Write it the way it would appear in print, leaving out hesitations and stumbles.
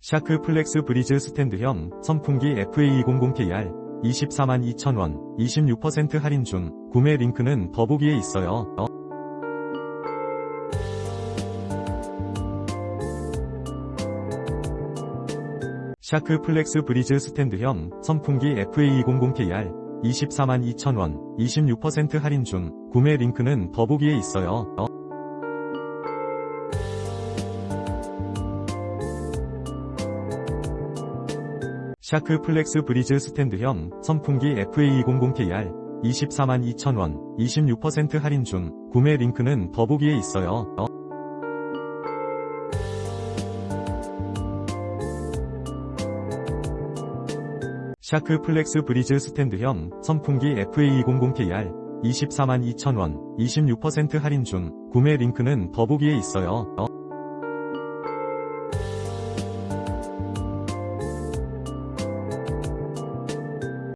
샤크 플렉스 브리즈 스탠드형 선풍기 FA200KR 242,000원 26% 할인 중. 구매 링크는 더보기에 있어요. 샤크 플렉스 브리즈 스탠드형 선풍기 FA200KR 242,000원 26% 할인 중. 구매 링크는 더보기에 있어요. 샤크 플렉스 브리즈 스탠드형 선풍기 FA200KR 242,000원 26% 할인 중. 구매 링크는 더보기에 있어요. 샤크 플렉스 브리즈 스탠드형 선풍기 FA200KR 242,000원 26% 할인 중. 구매 링크는 더보기에 있어요.